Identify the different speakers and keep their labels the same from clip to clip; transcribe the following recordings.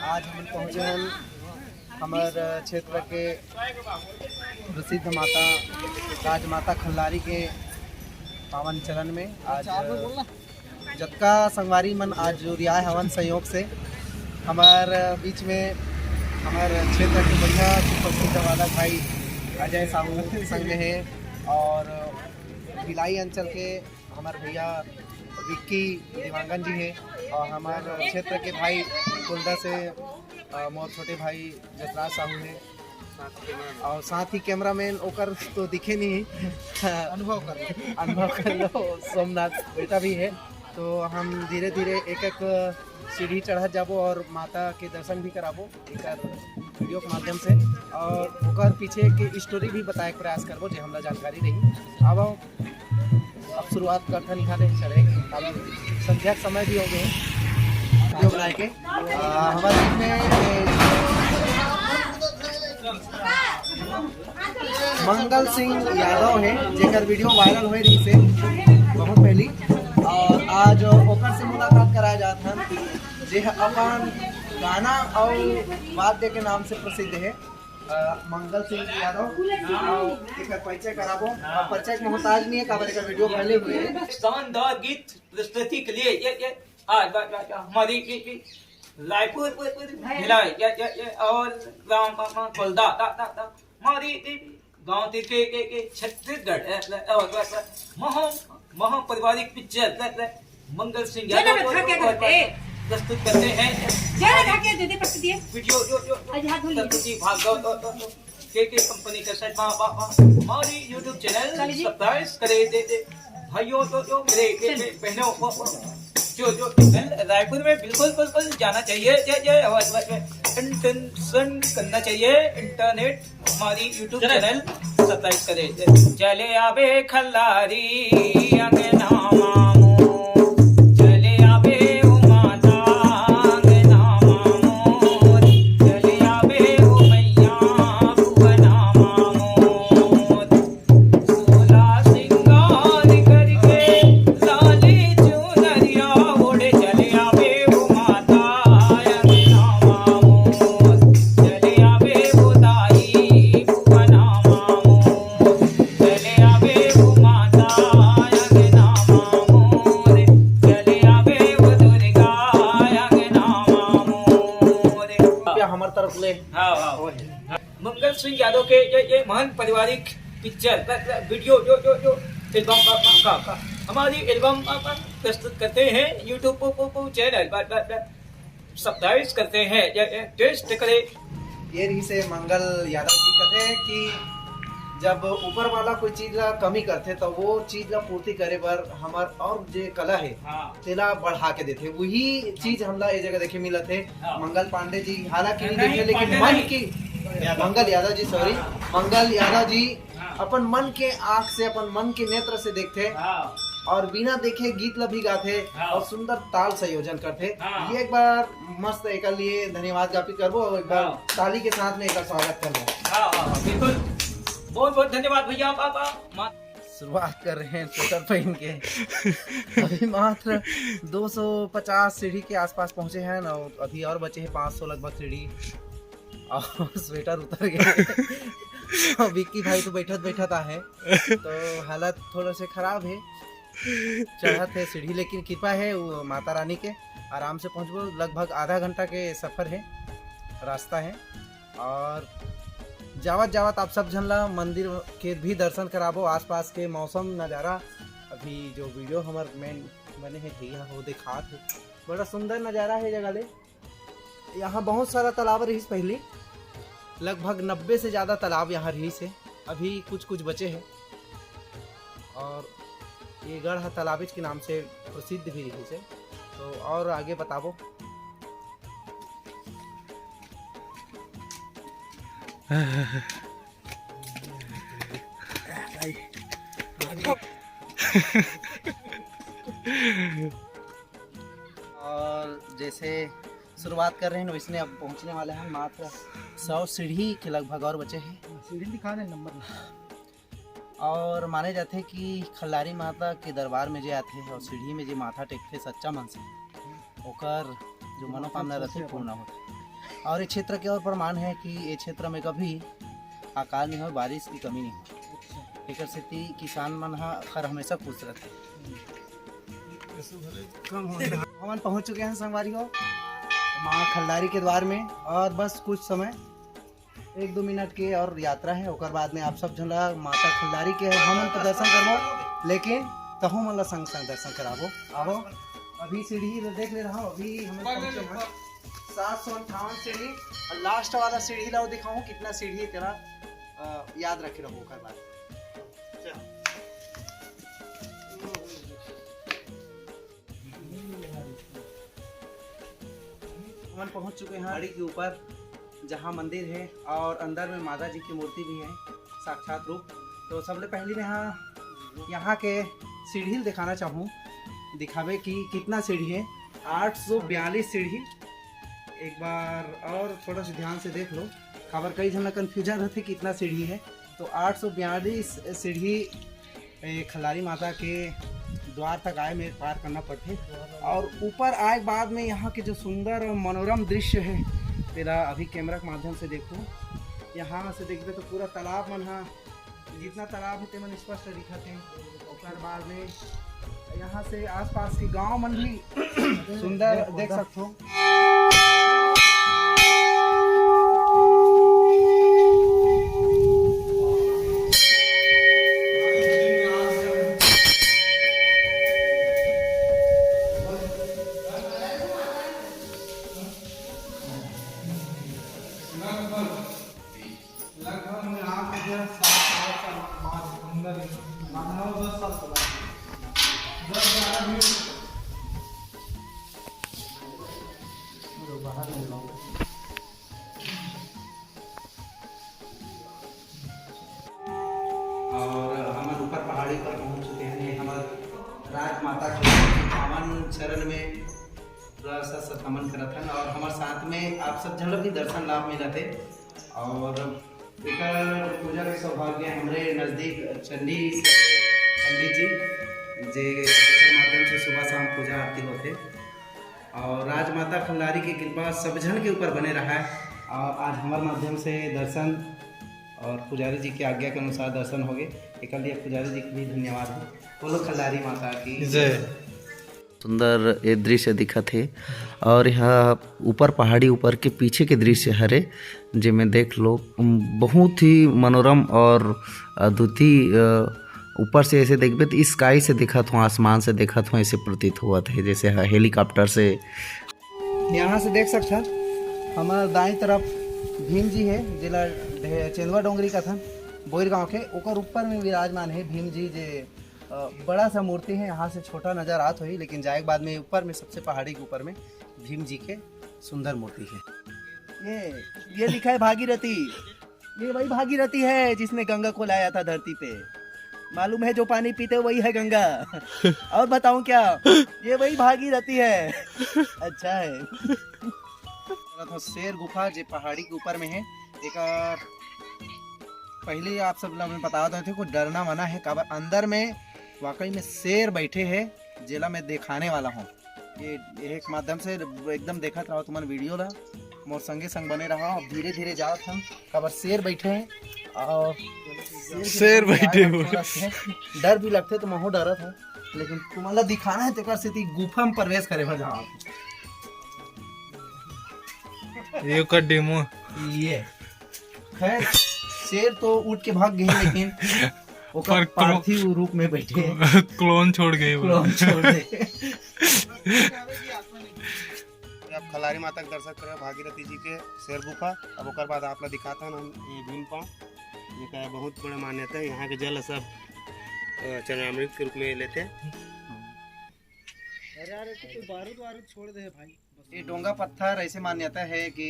Speaker 1: आज हम पहुँचे हैं हमारे क्षेत्र के प्रसिद्ध माता राजमाता खल्लारी के पावन चरण में। आज जतका संगवारी मन आज जुड़िया हवन सहयोग से हमारे बीच में हमारे क्षेत्र के बढ़िया सुप्रसिद्ध वाला भाई अजय साहू संग में है और भिलाई अंचल के हमारे भैया विक्की दिवांगन जी है और हमारे क्षेत्र के भाई कुंदा से मोर छोटे भाई जसराज साहू है और साथ ही कैमरामैन ओकर तो दिखे नहीं अनुभव कर लो सोमनाथ बेटा भी है। तो हम धीरे धीरे एक एक सीढ़ी चढ़ा जाबो और माता के दर्शन भी कराबो एक वीडियो के माध्यम से और ओकर पीछे की स्टोरी भी बताए प्रयास करबो जो हमरा जानकारी रही। अब शुरुआत करते यहाँ ले चढ़े संध्या के समय भी हो गए वीडियो बनाए के हमारे में मंगल सिंह यादव है जेकर वीडियो वायरल हो रही से बहुत पहली और आज ओकर से मुलाकात कराया जाता है जे अपन गाना और वाद्य के नाम से प्रसिद्ध है मंगल सिंह यादव एक परिचय कराबो और परिचय के मोहताज नहीं है काबर का वीडियो पहले हुए हैं।
Speaker 2: शानदार गीत प्रस्तुति के लिए ये आज हमारी रायपुर भिलाई और गांव कोलदा हमारी गांव के छत्तीसगढ़ और महापारिवारिक पिक्चर मंगल सिंह यादव प्रस्तुत करते हैं वीडियो प्रस्तुति भागवत के कंपनी का साथ हमारी यूट्यूब चैनल सब्सक्राइब करे दे भाइयों तो मेरे बहनों जो रायपुर में बिल्कुल जाना चाहिए इंटेंशन करना चाहिए इंटरनेट हमारी यूट्यूब चैनल सब्सक्राइब करे चले आवे खल्लारी अंगना मामू चले आवे ओ माता अंगना मामू चले आवे ओ मैया भुवना मामू सोला सिंगार करके लाली चुनरिया ओढ़े चले आवे ओ माता अंगना मामू चले आवे ओ दाई भुवना मामू चले आवे ओ माता अंगना मामू चले आवे ओ दुर्गा अंगना मामू
Speaker 1: हमारे तरफ ले
Speaker 2: मंगल सिंह यादव के ये महान पारिवारिक पिक्चर वीडियो जो एल्बम का हमारी एल्बम प्रस्तुत करते हैं यूट्यूब चैनल सब्सक्राइब करते हैं टेस्ट करे।
Speaker 1: ये रही से मंगल यादव जी कहते हैं कि जब ऊपर वाला कोई चीज ला कमी करते तो वो चीज ला पूर्ति करे बर हमार और जे कला है तेला बढ़ा के देते वही चीज हमला ये जगह देखे मिला थे। मंगल पांडे जी हालांकि नहीं देखे लेकिन मन की मंगल यादव जी अपन मन के आँख से अपन मन के नेत्र से देखते और बिना देखे गीत ला भी गाते और सुंदर ताल संयोजन करते। ये एक बार मस्त एक लिए धन्यवाद ज्ञापित करबो और एक बार ताली के साथ में एक स्वागत करबो।
Speaker 2: बिल्कुल बहुत धन्यवाद भैया पापा।
Speaker 1: शुरुआत कर रहे हैं स्वेटर पहन के अभी मात्र 250 सीढ़ी के आसपास पहुंचे हैं और अभी और बचे हैं 500 लगभग सीढ़ी और स्वेटर उतर गए और विक्की भाई तो बैठत है तो हालत थोड़ा से खराब है चढ़त है सीढ़ी लेकिन कृपा है वो माता रानी के आराम से पहुंचबो। लगभग आधा घंटा के सफर है रास्ता है और जावत आप सब झन ला मंदिर के भी दर्शन कराबो। आसपास के मौसम नज़ारा अभी जो वीडियो हमार मेन बने हैं भैया हो दिखात है बड़ा सुंदर नज़ारा है जगह ले। यहाँ बहुत सारा तालाब रही पहले लगभग 90 से ज़्यादा तालाब यहाँ रही से अभी कुछ बचे हैं और ये गढ़ तालाबिज के नाम से प्रसिद्ध भी रही से। तो और आगे बताबो और जैसे शुरुआत कर रहे हैं वैसे अब पहुंचने वाले हैं मात्र 100 सीढ़ी के लगभग और बचे हैं। सीढ़ी दिखाने नंबर और माने जाते हैं कि खल्लारी माता के दरबार में जो आते हैं और सीढ़ी में जो माथा टेकते सच्चा मन से ओकर जो मनोकामना रहती पूर्ण होता। और ये क्षेत्र के और प्रमाण है कि ये क्षेत्र में कभी अकाल नहीं हो, बारिश की कमी नहीं हो। एक स्थिति किसान मन हर हमेशा खुश रहते। हम पहुंच चुके हैं संगवारियों माँ खल्लारी के द्वार में, और बस कुछ समय 1-2 मिनट के और यात्रा है। ओकर बाद में आप सब झला माता खल्लारी के हम तो दर्शन करबो, लेकिन तहु मन ला संग संग दर्शन कराबो। आओ अभी सीढ़ी देख ले रहा हूँ, अभी हमें पहुंचे हैं 758 सीढ़ी, और लास्ट वाला सीढ़ी ला दिखाऊं कितना सीढ़ी है तेरा याद रखे रहो। ओकर बाद हम पहुंच चुके हैं पहाड़ी के ऊपर जहां मंदिर है और अंदर में माता जी की मूर्ति भी है, साक्षात रूप। तो सबसे पहले मैं यहाँ के सीढ़ी दिखाना चाहूँ, दिखावे कि कितना सीढ़ी है। 842 सीढ़ी। एक बार और थोड़ा सा ध्यान से देख लो, खबर कई जन कन्फ्यूजन रहते कितना सीढ़ी है। तो 842 सीढ़ी खल्लारी माता के द्वार तक आए में पार करना पड़ते, और ऊपर आए बाद में यहाँ के जो सुंदर और मनोरम दृश्य है तेरा अभी कैमरा के माध्यम से देखो। यहाँ से देखते तो पूरा तालाब मन है, जितना तालाब है तेमन स्पष्ट दिखते हैं। और बाद में यहाँ से आसपास के गांव मन भी सुंदर देख सकते हो। और हम ऊपर पहाड़ी पर पहुंच चुके हैं। ये हमारे राजमाता के पावन चरण में नमन करत हन, और हमारे साथ में आप सब जन लोग भी दर्शन लाभ मिला थे। और एकर पूजा के सौभाग्य हमारे नज़दीक चंडी पंडित जी जे माध्यम से सुबह शाम पूजा आरती होते, और राजमाता खल्लारी की कृपा सब जन के ऊपर बने रहा है। और आज हमारे माध्यम से दर्शन और पुजारी जी की आज्ञा के अनुसार दर्शन हो गए। एक लिए पुजारी जी को भी धन्यवाद है। बोलो खल्लारी माता की जय।
Speaker 3: सुंदर ये दृश्य दिखा थे, और यहाँ ऊपर पहाड़ी ऊपर के पीछे के दृश्य हरे जिसमें देख लो बहुत ही मनोरम और अद्वितीय। ऊपर से ऐसे देखबे तो स्काई से दिखा था, आसमान से देखा था, ऐसे प्रतीत हुआ था जैसे हेलीकॉप्टर से।
Speaker 1: यहाँ से देख सकता हमारे दाएं तरफ भीम जी है, जिला चेंदवा डोंगरी का था बोर गाँव के। ओकर ऊपर में विराजमान है भीम जी, जे बड़ा सा मूर्ति है। यहाँ से छोटा नजर आत हुई, लेकिन जाए के बाद में ऊपर में सबसे पहाड़ी के ऊपर में भीम जी के सुंदर मूर्ति है। ये लिखा है भागीरथी। ये वही भागीरथी है जिसने गंगा को लाया था धरती पे। मालूम है जो पानी पीते वही है गंगा। और बताऊं क्या, ये वही भागीरथी है। अच्छा है। तो शेर गुफा जो पहाड़ी के ऊपर में है, एक पहले आप सब लोग बता रहे थे कुछ डरना मना है, काबर अंदर में वाकई में शेर बैठे हैं, जिला में दिखाने वाला हूँ। ये एक माध्यम से एकदम देखा था तुम्हारे वीडियो ला, मोर संगे संग बने रहा। अब धीरे धीरे जाओ हम, काबर शेर बैठे हैं, और
Speaker 4: शेर बैठे हुए
Speaker 1: डर भी लगते तो मैं डरा था, लेकिन तुम्हारा दिखाना है तेकर स्थिति गुफा में प्रवेश करे भर जाओ।
Speaker 4: ये का डेमो
Speaker 1: ये खैर शेर तो उठ के भाग गए, लेकिन ओकर पार्थिव रूप में बैठे
Speaker 4: क्लोन छोड़ गए।
Speaker 5: आप खल्लारी माता के दर्शन करे भागीरथी जी के शेर गुफा। अब ओकर बाद आप ला दिखाता हम ये भीम पाँव, ये बहुत बड़ा मान्यता है। यहाँ के जल सब चरणामृत के रूप में लेते हैं।
Speaker 1: बारूद छोड़ दे भाई। ये डोंगा पत्थर ऐसे मान्यता है कि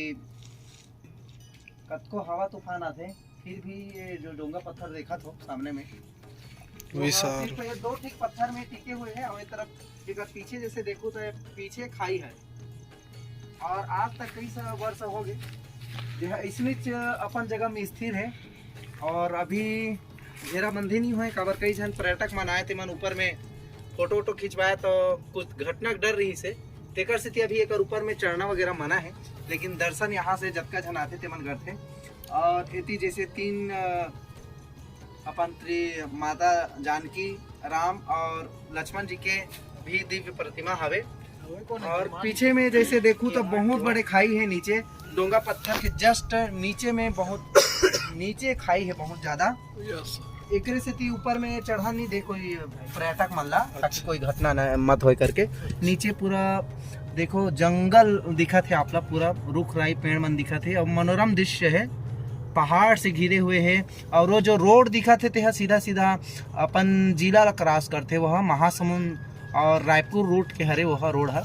Speaker 1: कद को हवा तूफान आते, फिर भी ये जो डोंगा पत्थर देखा था सामने में, सिर्फ ये 2 ठीक पत्थर में टिके हुए हैं। और एक तरफ अगर पीछे जैसे देखो तो पीछे खाई है, और आज तक कई सा वर्ष हो गए इसमें अपन जगह में स्थिर है। और अभी घेराबंदी नहीं हुए, काबर कई जन पर्यटक मन आए थे, मन ऊपर में फोटो वोटो खिंचवाया तो कुछ घटना डर रही से, तेकर से अभी एक ऊपर में चढ़ना वगैरह मना है, लेकिन दर्शन यहाँ से जतका झन आते ते मन करते। और इति जैसे 3 अपन माता जानकी, राम और लक्ष्मण जी के भी दिव्य प्रतिमा हवे। और पीछे में जैसे देखूं तो बहुत बड़े खाई है, नीचे डोंगा पत्थर के जस्ट नीचे में बहुत नीचे खाई है बहुत ज्यादा। एकरे से ती ऊपर में चढ़ा नहीं दे कोई पर्यटक मल्ला, ताकि कोई घटना न मत हो करके। नीचे पूरा देखो जंगल दिखत है आपला, पूरा रुख राई पेड़ मन दिखत है और मनोरम दृश्य है, पहाड़ से घिरे हुए हैं। और वो जो रोड दिखत है तेहा सीधा सीधा अपन जिला ला क्रॉस करते, वह महासमुंद और रायपुर रूट के हरे वह रोड है।